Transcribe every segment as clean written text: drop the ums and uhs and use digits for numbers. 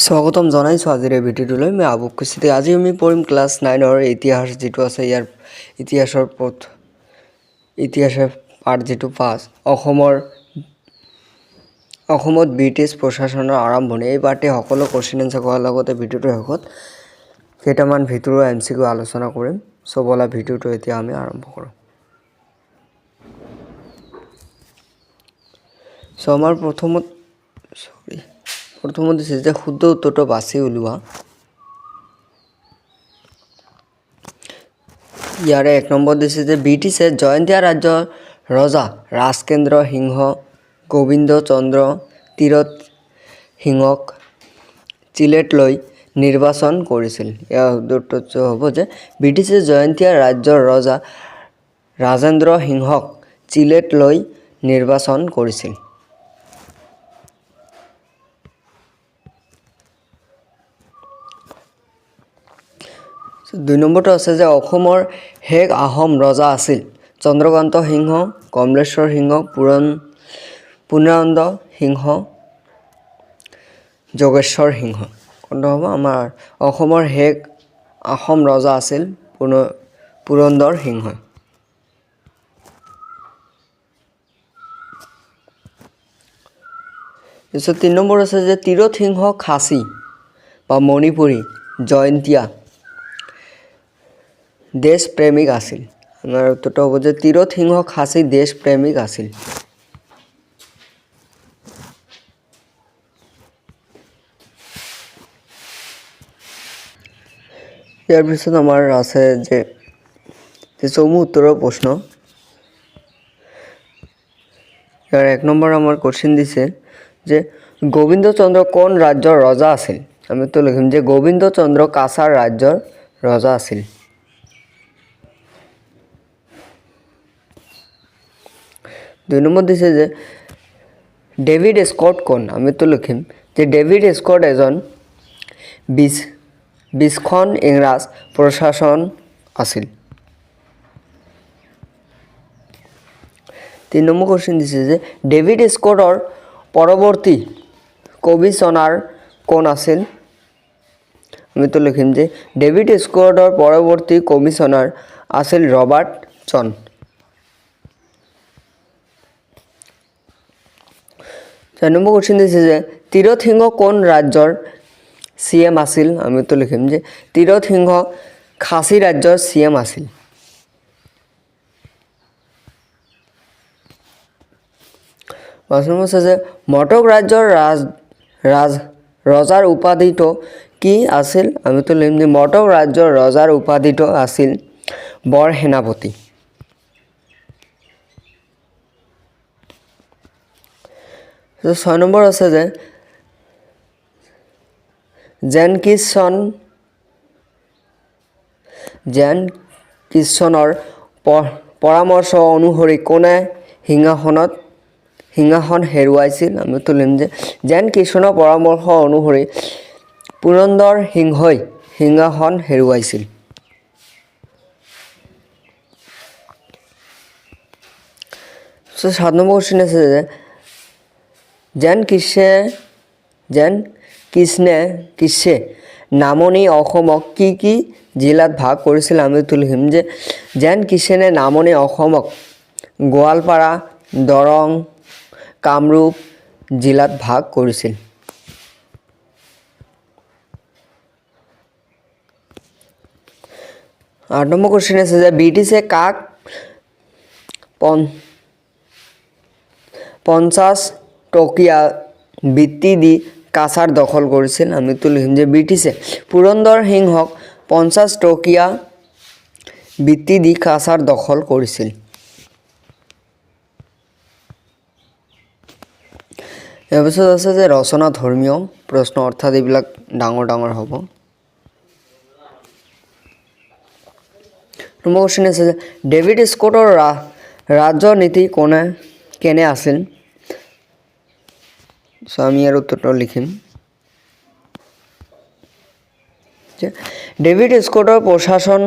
স্বাগতম জনাইছো আজিৰ এই ভিডিঅ'টোলৈ মই আবুক কুচিতে আজি আমি পঢ়িম ক্লাছ 9ৰ ইতিহাস যেটো আছে ইয়াৰ ইতিহাসৰ ইতিহাসৰ পাৰ্ট যেটো 5 অসমত ব্ৰিটিছ প্ৰশাসনৰ আৰম্ভণি এই পাৰ্টে সকলো কোৱেশ্চন আনসাৰ কৰাৰ লগতে ভিডিঅ'টোৰ শেষত কেইটামান ভিতৰুৱা এমচিকিউ আলোচনা কৰিম সো বলা ভিডিঅ'টো এতিয়া আমি আৰম্ভ কৰোঁ সো আমাৰ প্ৰথমত দিছে যে শুদ্ধ উত্তৰটো বাছি উলিওৱা ইয়াৰে 1 নম্বৰ দিছে যে ব্ৰিটিছে জয়ন্তীয়া ৰাজ্যৰ ৰজা ৰাজকেন্দ্ৰ সিংহ গোবিন্দ চন্দ্ৰ তীৰত সিংহক চিলেট লৈ নিৰ্বাচন কৰিছিল ইয়াৰ উত্তৰটো হ'ব যে ব্ৰিটিছে জয়ন্তীয়া ৰাজ্যৰ ৰজা ৰাজেন্দ্ৰ সিংহক চিলেট লৈ নিৰ্বাচন কৰিছিল 2 নম্বৰটো আছে যে অসমৰ হেগ আহোম ৰজা আছিল চন্দ্ৰকান্ত সিংহ কমলেশ্বৰ সিংহ পুৰ্ণানন্দ সিংহ যোগেশ্বৰ সিংহ কোনটো হ'ব আমাৰ অসমৰ হেগ আহোম ৰজা আছিল পুৰন্দৰ সিংহ 3 নম্বৰ আছে যে তীৰত সিংহ খাচী বা মণিপুৰী জয়ন্তীয়া দেশ প্ৰেমিক আছিল আমাৰ উত্তৰটো হ'ব যে তীৰত সিংহ খাচী দেশ প্ৰেমিক আছিল ইয়াৰ পিছত আমাৰ আছে যে চমু উত্তৰৰ প্ৰশ্ন ইয়াৰ 1 নম্বৰ আমাৰ কোৱেশ্চন দিছে যে গোবিন্দ চন্দ্ৰ কোন ৰাজ্যৰ ৰজা আছিল আমি তো লিখিম যে গোবিন্দ চন্দ্ৰ কাছাৰ ৰাজ্যৰ ৰজা আছিল 2 নম্বৰ দিছে যে ডেভিড স্কট কোন আমি তো লিখিম যে ডেভিড স্কট এজন 20খন ইংৰাজ প্ৰশাসন আছিল 3 নম্বৰ কোৱেশ্চন দিছে যে ডেভিড স্কটৰ পৰৱৰ্তী কমিশনাৰ কোন আছিল আমি তো লিখিম যে ডেভিড স্কটৰ পৰৱৰ্তী কমিশনাৰ আছিল ৰবাৰ্ট জন 4 নম্বৰ কোৱেশ্চন দিছে যে তীৰত সিংহ কোন ৰাজ্যৰ সিএম আছিল আমি তো লিখিম যে তীৰত সিংহ খাচী ৰাজ্যৰ সিএম আছিল 5 নম্বৰ আছে যে মটক ৰাজ্যৰ ৰজাৰ উপাধিটো কি আছিল আমি তো লিখিম যে মটক ৰাজ্যৰ ৰজাৰ উপাধিটো আছিল বৰ সেনাপতি 6 নম্বৰ আছে যে জেন কিচনৰ পৰামৰ্শ অনুসৰি কোনে সিংহাসন হেৰুৱাইছিল আমি তো লিখিম যে জেন কিচনৰ পৰামৰ্শ অনুসৰি পুৰন্দৰ সিংহই সিংহাসন হেৰুৱাইছিল 7 নম্বৰ কোৱেশ্চন আছে যে জেন কিচনে নামনি অসমক কি জিলাত ভাগ কৰিছিল আমি তো লিখিম যে জেন কিচনে নামনি অসমক গোৱালপাৰা দৰং কামৰূপ জিলাত ভাগ কৰিছিল 8 নম্বৰ কোৱেশ্চন আছে যে ব্ৰিটিছে কাক 50 টকীয়া বৃত্তি দি কাছাৰ দখল কৰিছিল আমি তো লিখিম যে ব্ৰিটিছে পুৰন্দৰ সিংহক 50 টকীয়া বৃত্তি দি কাছাৰ দখল কৰিছিল ইয়াৰ পিছত আছে যে ৰচনা ধৰ্মীয় প্ৰশ্ন অৰ্থাৎ এইবিলাক ডাঙৰ হ'ব নম্বৰ কোৱেশ্চন আছে যে ডেভিড স্কটৰ ৰাজনীতি কেনে আছিল সো আমি ইয়াৰ উত্তৰটো লিখিম যে ডেভিড স্কটৰ প্ৰশাসন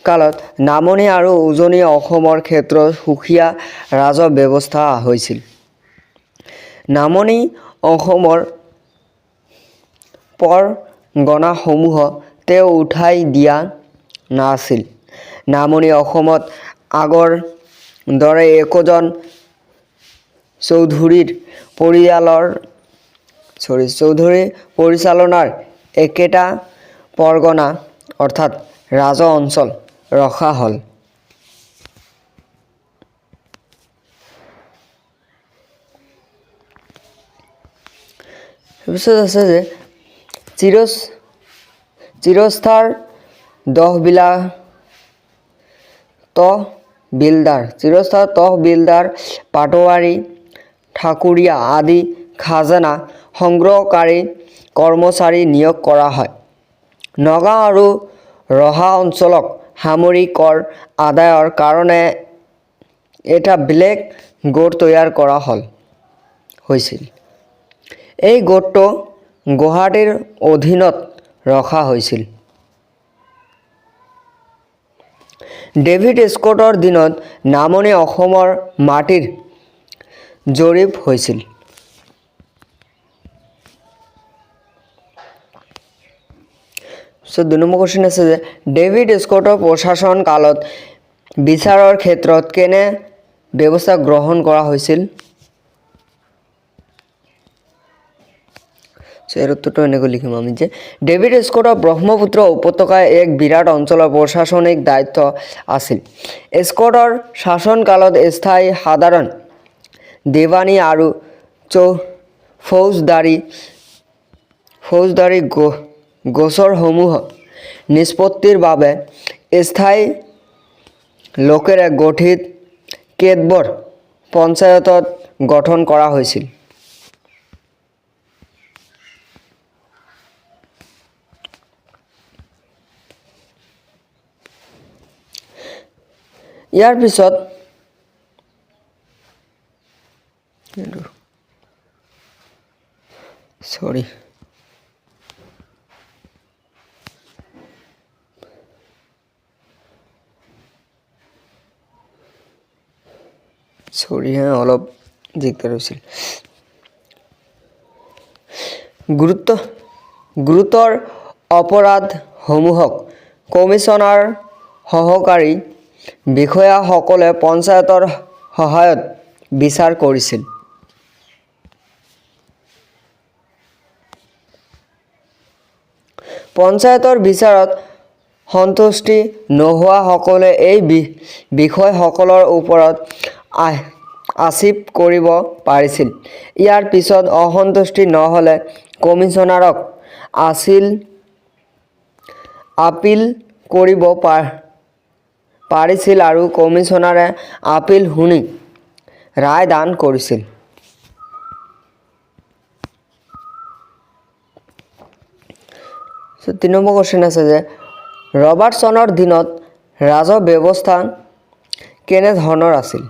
কালত নামনি আৰু উজনি অসমৰ ক্ষেত্ৰত সুখীয়া ৰাজ ব্যৱস্থা হৈছিল নামনি অসমৰ পৰগনাসমূহ তেওঁ উঠাই দিয়া নাছিল। নামনি অসমত আগৰ দৰে একোজন চৌধুৰী পৰিচালনাৰ একেটা পৰগনা অৰ্থাৎ ৰাজ অঞ্চল ৰখা হ'ল। তাৰপিছত আছে যে চিৰস্থাৰ তহবিলদাৰ পাটোৱাৰী ঠাকুৰীয়া আদি খাজানা সংগ্ৰহকাৰী কৰ্মচাৰী নিয়োগ কৰা হয়। নগাঁও আৰু ৰহা অঞ্চলক সামৰি কৰ আদায়ৰ কাৰণে এটা বেলেগ গোট তৈয়াৰ কৰা হৈছিল। এই গোটটো গুৱাহাটীৰ অধীনত ৰখা হৈছিল। ডেভিড স্কটৰ দিনত নামনি অসমৰ মাটিৰ জৰীপ হৈছিল। দুই নম্বৰ কুৱেশ্যন আছে যে ডেভিড স্কটৰ প্ৰশাসন কালত বিচাৰৰ ক্ষেত্ৰত কেনে ব্যৱস্থা গ্ৰহণ কৰা হৈছিল? এৰ উত্তৰটো এনেকৈ লিখিম আমি যে ডেভিড স্কটৰ ব্ৰহ্মপুত্ৰ উপত্যকাৰ এক বিৰাট অঞ্চলৰ প্ৰশাসনিক দায়িত্ব আছিল। স্কটৰ শাসনকালত স্থায়ী সাধাৰণ দেৱানী আৰু ফৌজদাৰী গোচৰসমূহ নিষ্পত্তিৰ বাবে স্থায়ী লোকেৰে গঠিত কেতবোৰ পঞ্চায়ত গঠন কৰা হৈছিল। ইয়াৰ পিছত অলপ দিগদাৰ হৈছিল। গুৰুতৰ অপৰাধসমূহক কমিছনাৰ সহকাৰী বিষয়াসকলে পঞ্চায়তৰ সহায়ত বিচাৰ কৰিছিল। পঞ্চায়তৰ বিচাৰত সন্তুষ্টি নোহোৱাসকলে এই বিষয়সকলৰ ওপৰত আক্ষেপ কৰিব পাৰিছিল। ইয়াৰ পিছত অসন্তুষ্টি নহ'লে কমিছনাৰক আপিল কৰিব পাৰিছিল আৰু কমিছনাৰে আপিল শুনি ৰায় দান কৰিছিল। তিন নম্বৰ কুৱেশ্যন আছে যে ৰবাৰ্টছনৰ দিনত ৰাজহ ব্যৱস্থা কেনেধৰণৰ আছিল?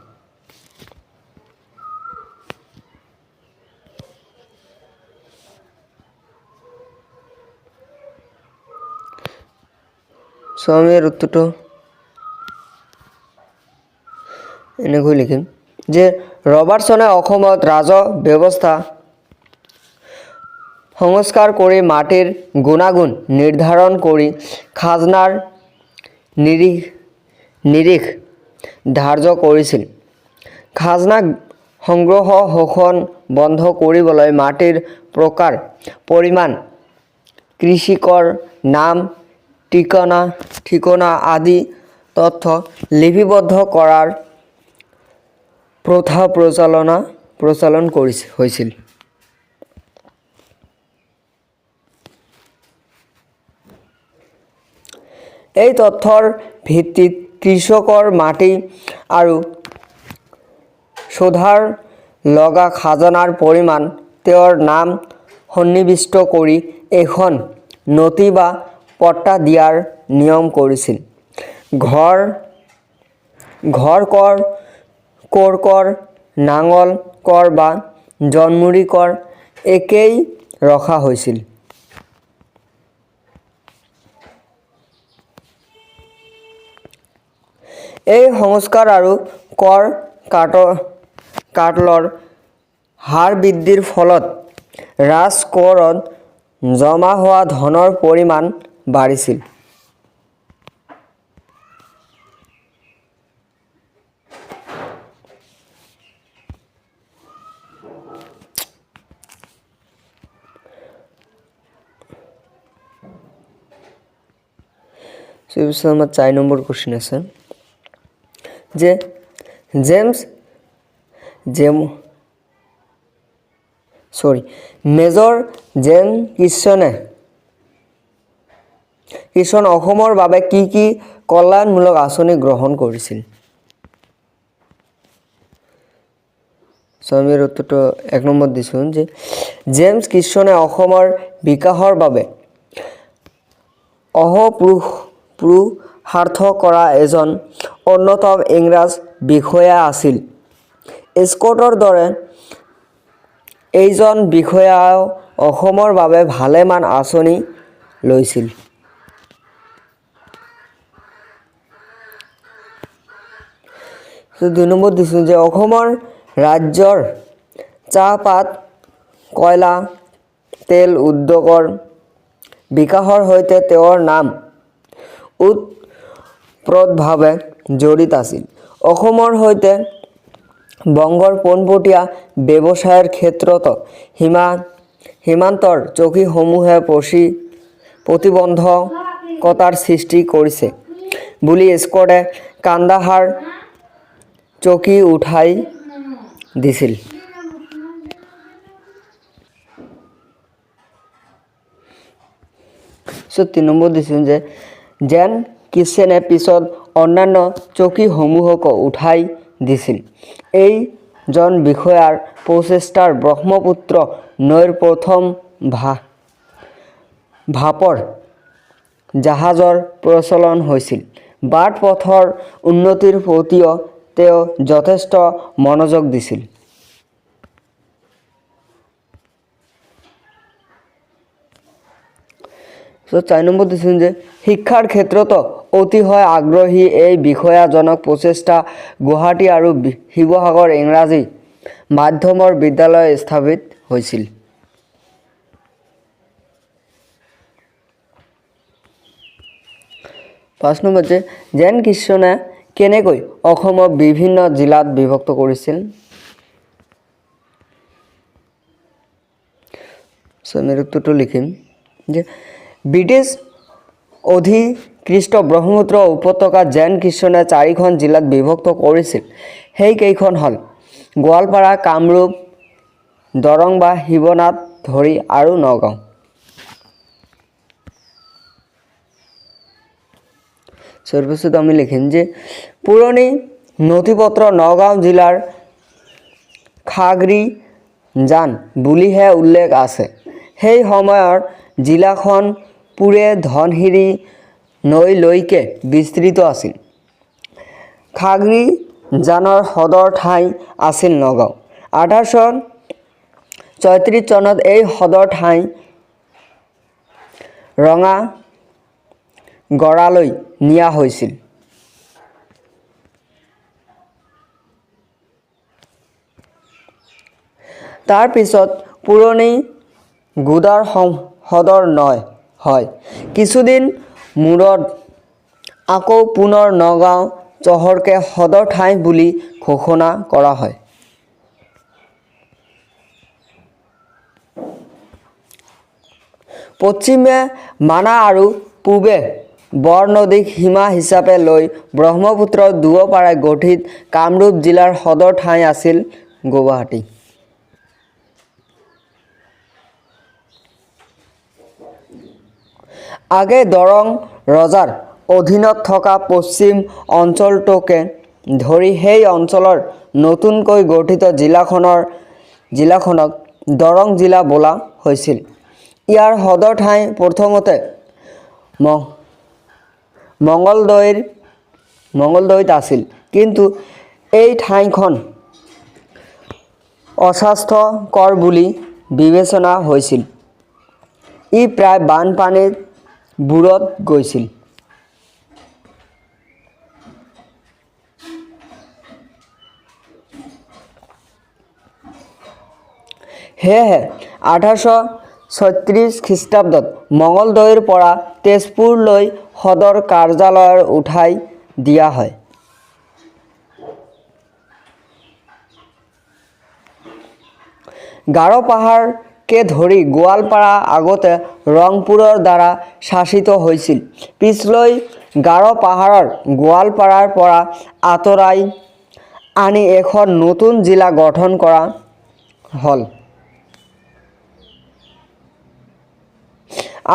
আমি ইয়াৰ উত্তৰটো এনেকৈ লিখিম যে ৰবাৰ্টছনে অসমত ৰাজহ ব্যৱস্থা সংস্কাৰ কৰি মাটিৰ গুণাগুণ নিৰ্ধাৰণ কৰি খাজনাৰ নিৰিখ ধাৰ্য কৰিছিল। খাজনা সংগ্ৰহ শোষণ বন্ধ কৰিবলৈ মাটিৰ প্ৰকাৰ পৰিমাণ কৃষকৰ নাম ঠিকনা আদি তথ্য লিপিবদ্ধ কৰাৰ প্ৰথা প্ৰচলন হৈছিল। এই তথ্যৰ ভিত্তিত কৃষকৰ মাটি আৰু সোধাৰ লগা খাজনাৰ পৰিমাণ তেওঁৰ নাম সন্নিৱিষ্ট কৰি এখন নথি বা পট্টা দিয়াৰ নিয়ম কৰিছিল। ঘৰ কৰ, কোৰ কৰ, নাঙল কৰ বা জন্মুৰি কৰ একেই ৰখা হৈছিল। এই সংস্কাৰ আৰু কৰ কাটলৰ হাৰ বৃদ্ধিৰ ফলত ৰাজকোষত জমা হোৱা ধনৰ পৰিমাণ বাঢ়িছিল। আমাৰ 4 নম্বৰ কোশ্চেন আছে যে মেজৰ জেমছ কিশ্যনে অসমৰ বাবে কি কি কল্যাণমূলক আঁচনি গ্ৰহণ কৰিছিল? আমি উত্তৰটো 1 নম্বৰ দিছোঁ যে জেমছ কিশ্যনে অসমৰ বিকাশৰ বাবে অহোপুৰুষাৰ্থ কৰা এজন অন্যতম ইংৰাজ বিষয়া আছিল। স্কটৰ দৰে এইজন বিষয়াও অসমৰ বাবে ভালেমান আঁচনি লৈছিল। দুই নম্বৰ দিছোঁ যে অসমৰ ৰাজ্যৰ চাহপাত কয়লা তেল উদ্যোগৰ বিকাশৰ সৈতে তেওঁৰ নাম ওতপ্ৰোতভাৱে জড়িত আছিল। অসমৰ সৈতে বংগৰ পোনপটীয়া ব্যৱসায়ৰ ক্ষেত্ৰতো সীমান্তৰ চকীসমূহে প্ৰতিবন্ধকতাৰ সৃষ্টি কৰিছে বুলি স্কটে কান্দাহাৰ চকী উঠাই দিছিল। তিন নম্বৰ দিছিল যে জেমছ কিশ্যনে পিছত অন্যান্য চকীসমূহকো উঠাই দিছিল। এইজন বিষয়াৰ প্ৰচেষ্টাত ব্ৰহ্মপুত্ৰ নৈৰ প্ৰথম ভাপৰ জাহাজৰ প্ৰচলন হৈছিল। বাট পথৰ উন্নতিৰ প্ৰতিও তেওঁ যথেষ্ট মনোযোগ দিছিল। 4 নম্বৰ দিছিল যে শিক্ষাৰ ক্ষেত্ৰতো অতিশয় আগ্ৰহী এই বিষয়াজনৰ প্ৰচেষ্টা গুৱাহাটী আৰু শিৱসাগৰ ইংৰাজী মাধ্যমৰ বিদ্যালয় স্থাপিত হৈছিল। 5 নম্বৰ যে জেমছ কিশ্যনে কেনেকৈ অসমক বিভিন্ন জিলাত বিভক্ত কৰিছিল? আমি উত্তৰটো লিখিম যে ব্ৰিটিছ অধিকৃত ব্ৰহ্মপুত্ৰ উপত্যকাত জেমছ কিশ্যনে 4খন জিলাত বিভক্ত কৰিছিল। সেইকেইখন হ'ল গোৱালপাৰা, কামৰূপ, দৰং বা শিৱনাথ ধৰি আৰু নগাঁও। তাৰপিছত আমি লিখিম যে পুৰণি নথিপত্ৰ নগাঁও জিলাৰ খাগৰিজান বুলিহে উল্লেখ আছে। সেই সময়ৰ জিলাখন পূৰে ধনশিৰি নৈলৈকে বিস্তৃত আছিল। খাগৰিজানৰ সদৰ ঠাই আছিল নগাঁও। 1836 চনত এই সদৰ ঠাই ৰঙাগড়লৈ নিয়া হৈছিল। তাৰ পিছত পুৰণি গুদাৰ সদৰ হয়। কিছুদিন মূৰত আকৌ পুনৰ নগাঁও চহৰকে সদৰ ঠাই বুলি ঘোষণা কৰা হয়। পশ্চিমে মানা আৰু পূবে বৰনদীক সীমা হিচাপে লৈ ব্ৰহ্মপুত্ৰৰ দুয়োপাৰে গঠিত কামৰূপ জিলাৰ সদৰ ঠাই আছিল গুৱাহাটী। আগে দৰং ৰজাৰ অধীনত থকা পশ্চিম অঞ্চলটোকে ধৰি সেই অঞ্চলৰ নতুনকৈ গঠিত জিলাখনক দৰং জিলা বোলা হৈছিল। ইয়াৰ সদৰ ঠাই প্ৰথমতে মঙলদৈত আছিল, কিন্তু এই ঠাইখন অস্বাস্থ্যকৰ বুলি বিবেচনা হৈছিল। ই প্ৰায় বানপানীৰ বুৰত গৈছিল। সেয়েহে 1836 36 খ্ৰীষ্টাব্দত মঙলদৈৰ পৰা তেজপুৰলৈ সদৰ কাৰ্যালয়ৰ উঠাই দিয়া হয়। গাৰো পাহাৰকে ধৰি গোৱালপাৰা আগতে ৰংপুৰৰ দ্বাৰা শাসিত হৈছিল। পিছলৈ গাৰো পাহাৰৰ গোৱালপাৰাৰ পৰা আঁতৰাই আনি এখন নতুন জিলা গঠন কৰা হ'ল।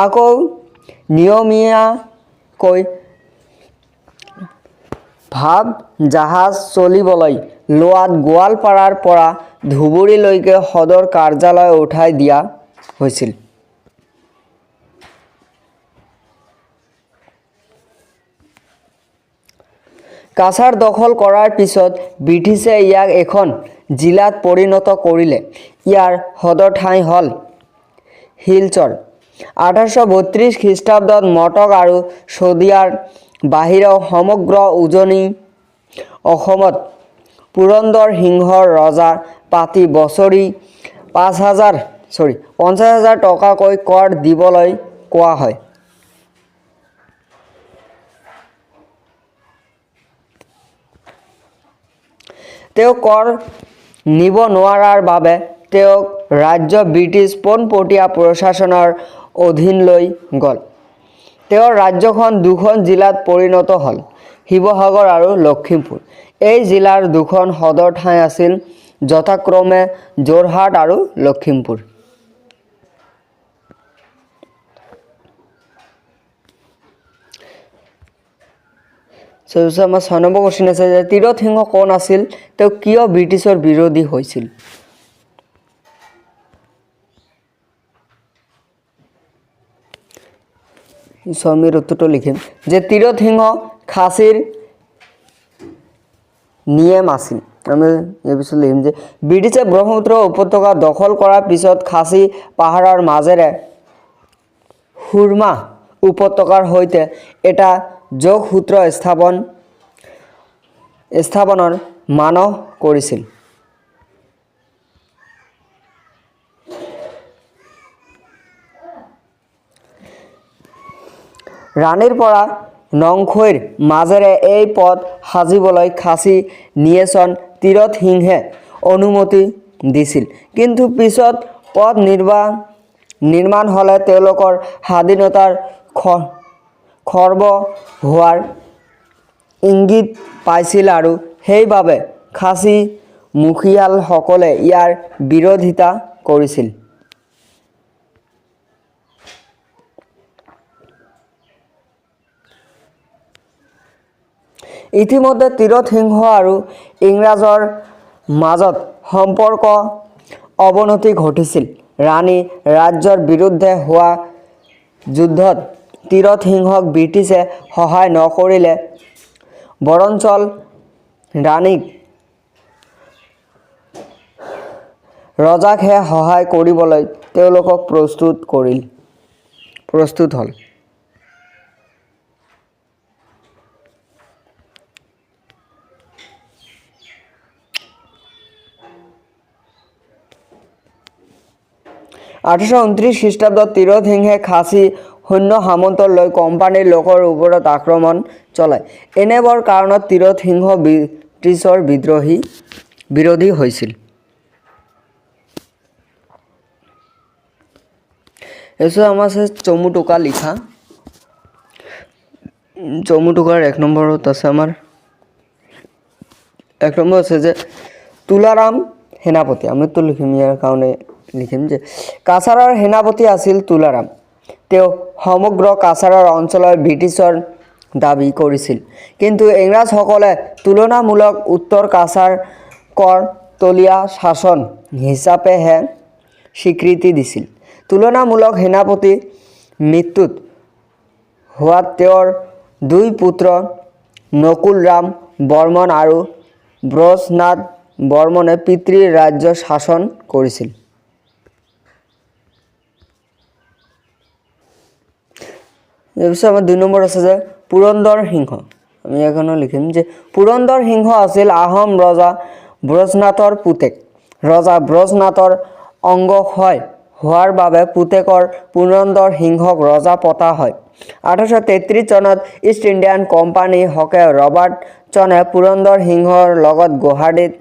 আকৌ নিয়মীয়াকৈ ভাব জাহাজ চলিবলৈ লোৱাত গোৱালপাৰাৰ পৰা ধুবুৰীলৈকে সদৰ কাৰ্যালয় উঠাই দিয়া হৈছিল। কাছাৰ দখল কৰাৰ পিছত ব্ৰিটিছে ইয়াক এখন জিলাত পৰিণত কৰিলে। ইয়াৰ সদৰ ঠাই হ'ল শিলচৰ। 1832 খ্ৰীষ্টাব্দত মটক আৰু শদিয়াৰ বাহিৰেও সমগ্ৰ উজনি অসমত পুৰন্দৰ সিংহৰ ৰজা পাতি বছৰি 50,000 টকাকৈ কৰ দিবলৈ কোৱা হয়। তেওঁ কৰ নিব নোৱাৰাৰ বাবে তেওঁক ৰাজ্য ব্ৰিটিছ পোনপটীয়া প্ৰশাসনৰ অধীনলৈ গ'ল। তেওঁৰ ৰাজ্যখন দুখন জিলাত পৰিণত হ'ল, শিৱসাগৰ আৰু লখিমপুৰ। এই জিলাৰ দুখন সদৰ ঠাই আছিল যথাক্ৰমে যোৰহাট আৰু লখিমপুৰ। আমাৰ 6 নম্বৰ কুৱেশ্যন আছে যে তীৰত সিংহ কোন আছিল, তেওঁ কিয় ব্ৰিটিছৰ বিৰোধী হৈছিল? আমি উত্তৰটো লিখিম যে তীৰত সিংহ খাচীৰ নিয়ম আছিল। আমি এই পিছত লিখিম যে ব্ৰিটিছে ব্ৰহ্মপুত্ৰ উপত্যকা দখল কৰাৰ পিছত খাচী পাহাৰৰ মাজেৰে সুৰমা উপত্যকাৰ সৈতে এটা যোগসূত্ৰ স্থাপনৰ মানস কৰিছিল। ৰাণীৰ পৰা নংখৈৰ মাজেৰে এই পথ সাজিবলৈ খাচী নিয়েচন তীৰত সিংহে অনুমতি দিছিল। কিন্তু পিছত পথ নিৰ্মাণ হ'লে তেওঁলোকৰ স্বাধীনতাৰ খৰ্ব হোৱাৰ ইংগিত পাইছিল আৰু সেইবাবে খাচী মুখিয়ালসকলে ইয়াৰ বিৰোধিতা কৰিছিল। ইতিমধ্যে তীৰত সিংহ আৰু ইংৰাজৰ মাজত সম্পৰ্ক অৱনতি ঘটিছিল। ৰাণী ৰাজ্যৰ বিৰুদ্ধে হোৱা যুদ্ধত তীৰত সিংহক ব্ৰিটিছে সহায় নকৰিলে বৰঞ্চ ৰাণীক ৰজাকহে সহায় কৰিবলৈ তেওঁলোকক প্ৰস্তুত হ'ল। আঠৰশ 29 খ্ৰীষ্টাব্দত তীৰত সিংহে খাচী সৈন্য সামন্ত লৈ কোম্পানীৰ লোকৰ ওপৰত আক্ৰমণ চলায়। এনেবোৰ কাৰণত তীৰত সিংহ ব্ৰিটিছৰ বিৰোধী হৈছিল। এইটো আমাৰ আছে চমু টোকা লিখা। চমু টোকাৰ 1 নম্বৰত আছে আমাৰ 1 নম্বৰ আছে যে তুলাৰাম সেনাপতি। আমিতো লিখিম ইয়াৰ কাৰণে লিখিম যে কাছাৰৰ সেনাপতি আছিল তুলাৰাম। তেওঁ সমগ্ৰ কাছাৰৰ অঞ্চলৰ ব্ৰিটিছৰ দাবী কৰিছিল। কিন্তু ইংৰাজসকলে তুলনামূলক উত্তৰ কাছাৰ কৰ তলীয়া শাসন হিচাপেহে স্বীকৃতি দিছিল। তুলনামূলক সেনাপতি মৃত্যুত হোৱাত তেওঁৰ 2 পুত্ৰ নকুলৰাম বৰ্মন আৰু ব্ৰজনাথ বৰ্মনে পিতৃৰ ৰাজ্য শাসন কৰিছিল। তাৰপিছত আমাৰ 2 নম্বৰ আছে যে পুৰন্দৰ সিংহ। আমি এখনো লিখিম যে পুৰন্দৰ সিংহ আছিল আহোম ৰজা ব্ৰজনাথৰ পুতেক। ৰজা ব্ৰজনাথৰ অংগক্ষয় হোৱাৰ বাবে পুতেকৰ পুৰন্দৰ সিংহক ৰজা পতা হয়। 1833 চনত ইষ্ট ইণ্ডিয়ান কোম্পানীৰ হকে ৰবাৰ্টছনে পুৰন্দৰ সিংহৰ লগত গুৱাহাটীত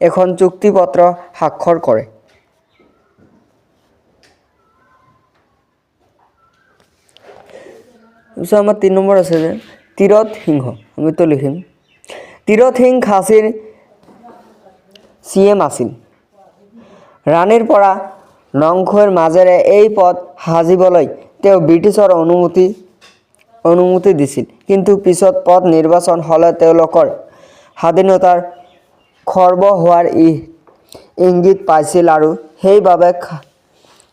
এখন চুক্তিপত্ৰ স্বাক্ষৰ কৰে। আমাৰ 3 নম্বৰ আছে যে তীৰত সিংহ, আমিতো লিখিম। তীৰত সিং খাচীৰ CM আছিল। ৰাণীৰ পৰা নংখৈৰ মাজেৰে এই পথ সাজিবলৈ তেওঁ ব্ৰিটিছৰ অনুমতি দিছিল, কিন্তু পিছত পথ নিৰ্বাচন হ'লে তেওঁলোকৰ স্বাধীনতাৰ খৰ্ব হোৱাৰ ইংগিত পাইছিল আৰু সেইবাবে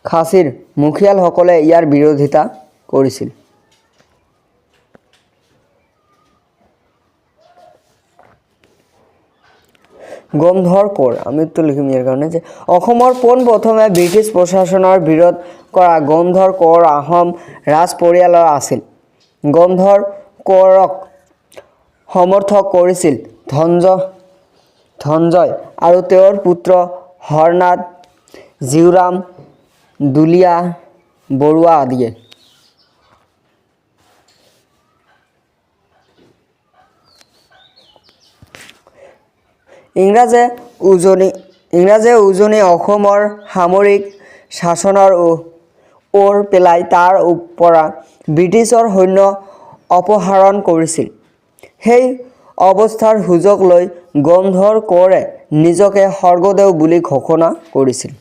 খাচীৰ মুখিয়ালসকলে ইয়াৰ বিৰোধিতা কৰিছিল। গোমধৰ কোঁৱৰ, আমিতো লিখিম ইয়াৰ কাৰণে যে অসমৰ পোনপ্ৰথমে ব্ৰিটিছ প্ৰশাসনৰ বিৰোধ কৰা গোমধৰ কোঁৱৰ আহোম ৰাজ পৰিয়ালৰ আছিল। গোমধৰ কোঁৱৰক সমৰ্থন কৰিছিল ধনঞ্জয় আৰু তেওঁৰ পুত্ৰ হৰনাথ, জীউৰাম, দুলীয়া বৰুৱা আদিয়ে। ইংৰাজে উজনি অসমৰ সামৰিক শাসনৰ ওৰ পেলাই তাৰ পৰা ব্ৰিটিছৰ সৈন্য অপসাৰণ কৰিছিল। সেই অৱস্থাৰ সুযোগ লৈ গোমধৰ কোঁৱৰে নিজকে স্বৰ্গদেউ বুলি ঘোষণা কৰিছিল।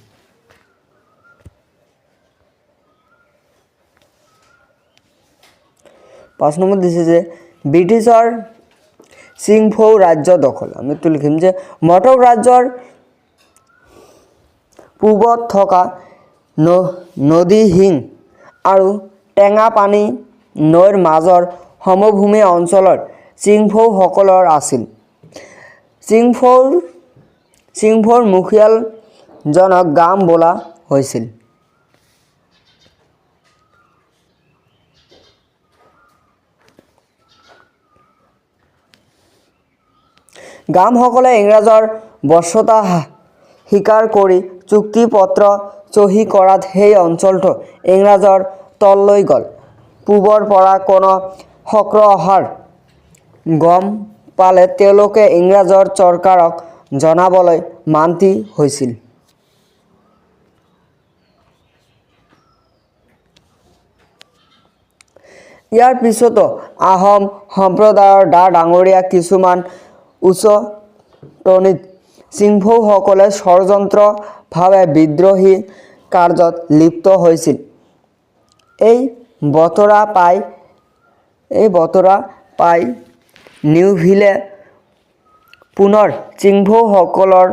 পাঁচ নম্বৰ দিছে যে ব্ৰিটিছৰ চিংফৌ ৰাজ্য দখল, আমিতো লিখিম যে মটক ৰাজ্যৰ পূবত থকা নদীহিং আৰু টেঙাপানী নৈৰ মাজৰ সমভূমি অঞ্চলৰ চিংফৌসকলৰ আছিল। চিংফৌৰ মুখিয়ালজনক গাম বোলা হৈছিল। গামসকলে ইংৰাজৰ বশ্যতা স্বীকাৰ কৰি চুক্তিপত্ৰ চহী কৰাত সেই অঞ্চলটো ইংৰাজৰ তললৈ গ'ল। পূবৰ পৰা কোনো শক্ৰ অহাৰ গম পালে তেওঁলোকে ইংৰাজৰ চৰকাৰক জনাবলৈ মান্তি হৈছিল। ইয়াৰ পিছতো আহোম সম্প্ৰদায়ৰ ডাঙৰীয়া কিছুমান উচটনিত চিংফৌসকলে ষড়যন্ত্ৰভাৱে বিদ্ৰোহী কাৰ্যত লিপ্ত হৈছিল। এই বতৰা পাই নিউভিলে পুনৰ চিংফৌসকলক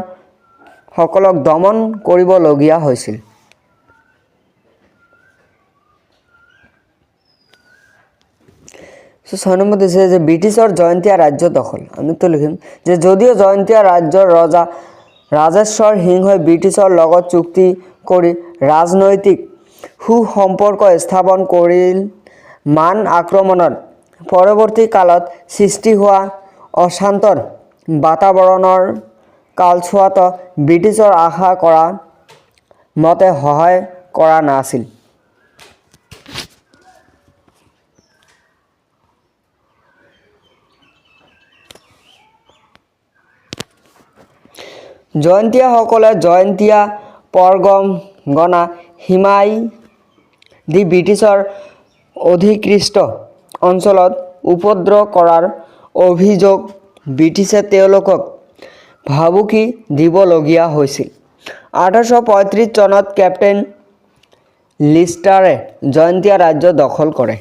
দমন কৰিবলগীয়া হৈছিল। ছয় নম্বৰ দিছে যে ব্ৰিটিছৰ জয়ন্তীয়া ৰাজ্য দখল, আমিতো লিখিম যে যদিও জয়ন্তীয়া ৰাজ্যৰ ৰজা ৰাজেশ্বৰ সিংহই ব্ৰিটিছৰ লগত চুক্তি কৰি ৰাজনৈতিক সুসম্পৰ্ক স্থাপন কৰিল, মান আক্ৰমণৰ পৰৱৰ্তী কালত সৃষ্টি হোৱা অশান্তৰ বাতাৱৰণৰ কালছোৱাত ব্ৰিটিছৰ আশা কৰা মতে সহায় কৰা নাছিল। জয়ন্তীয়াসকলে জয়ন্তীয়া পৰগনা সীমাই দি ব্ৰিটিছৰ অধিকৃষ্ট অঞ্চলত উপদ্ৰৱ কৰাৰ অভিযোগ ব্ৰিটিছে তেওঁলোকক ভাবুকি দিবলগীয়া হৈছিল। 1835 চনত কেপ্টেইন লিষ্টাৰে জয়ন্তীয়া ৰাজ্য দখল কৰে।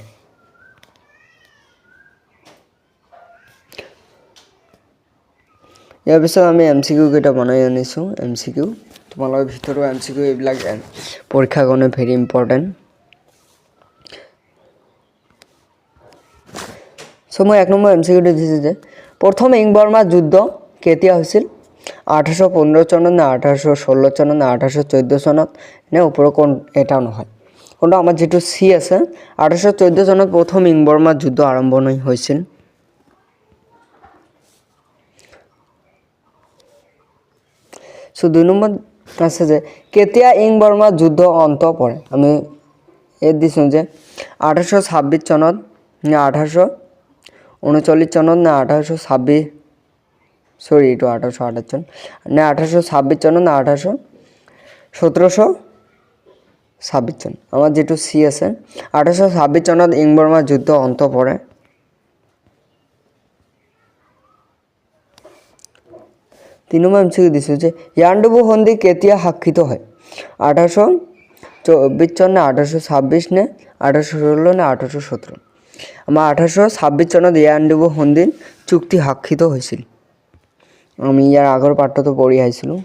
ইয়াৰ পিছত আমি MCQ কেইটা বনাই আনিছোঁ। MCQ তোমালোকৰ ভিতৰত MCQ এইবিলাক পৰীক্ষাৰ কাৰণে ভেৰি ইম্পৰ্টেণ্ট। মই 1 নম্বৰ MCQ দিছোঁ যে প্ৰথম ইং-বৰ্মা যুদ্ধ কেতিয়া হৈছিল? 1815 চনত নে 1816 চনত নে 1814 চনত নে ওপৰৰ কোন এটাও নহয়। কিন্তু আমাৰ যিটো C আছে 1814 চনত প্ৰথম ইং-বৰ্মা যুদ্ধ আৰম্ভণি হৈছিল। দুই নম্বৰ আছে যে কেতিয়া ইং বৰ্মা যুদ্ধ অন্ত পৰে আমি ইয়াত দিছোঁ যে 1826 চনত নে 1839 চনত নে 1826 সরি এইটো 1828 চন নে 1826 চনত নে 1726 চন আমার যেটো সি আছে 1826 চনত ইং বৰ্মা যুদ্ধ অন্ত পৰে 3 নম্বৰ এমসিকিউ দিছোঁ যে ইয়াণ্ডাবু সন্ধি কেতিয়া স্বাক্ষৰিত হয় 1824 চন নে 1826 নে 1816 নে 1817 আমাৰ 1826 চনত ইয়াণ্ডাবু সন্ধি চুক্তি স্বাক্ষৰিত হৈছিল আমি ইয়াৰ আগৰ পাঠটো পঢ়ি আহিছিলোঁ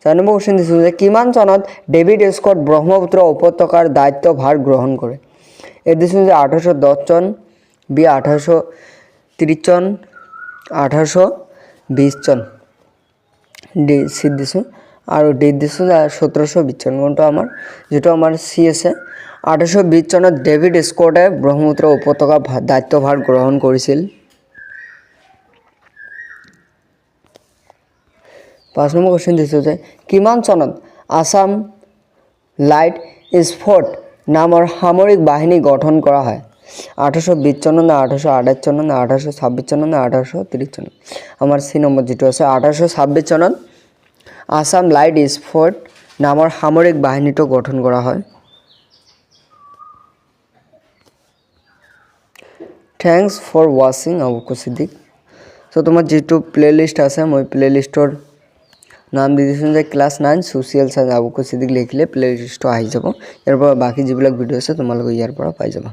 4 নম্বৰ কোৱেশ্চন দিছোঁ যে কিমান চনত ডেভিড স্কট ব্ৰহ্মপুত্ৰ উপত্যকাৰ দায়িত্বভাৰ গ্ৰহণ কৰে এই দিছোঁ যে 1810 চন বি 1830 চন 1820 চন ডি সি দিছোঁ আৰু ডি দিছোঁ 1720 চন কোনটো আমাৰ যেটো আমাৰ সি আছে 1820 চনত ডেভিড স্কটে ব্ৰহ্মপুত্ৰ উপত্যকাৰ দায়িত্বভাৰ গ্ৰহণ কৰিছিল 5 নম্বৰ কোৱেশ্চন দিছোঁ যে কিমান চনত আসাম লাইট স্পট নামৰ সামৰিক বাহিনী গঠন কৰা হয় 1820 চনত না 1828 চনত না 1826 চনত না 1830 চনত আমাৰ সি নম্বৰ যেটো আছে 1826 চনত আসাম লাইট স্পট নামৰ সামৰিক বাহিনীটো গঠন কৰা হয় থ্যাঙ্কস ফৰ ওয়াচিং আবুকো সিদ্দিক সো তোমাৰ যেটো প্লেলিস্ট আছে মই প্লেলিস্টৰ নাম দি দিছোঁ যে ক্লাস 9 সোশিয়াল সায়েন্স আবুকো সিদ্দিক লিখিলে প্লেলিস্টটো আহি যাব ইয়াৰ পৰা বাকি যিবিলাক ভিডিও আছে তোমালোকে ইয়াৰ পৰা পাই যাবা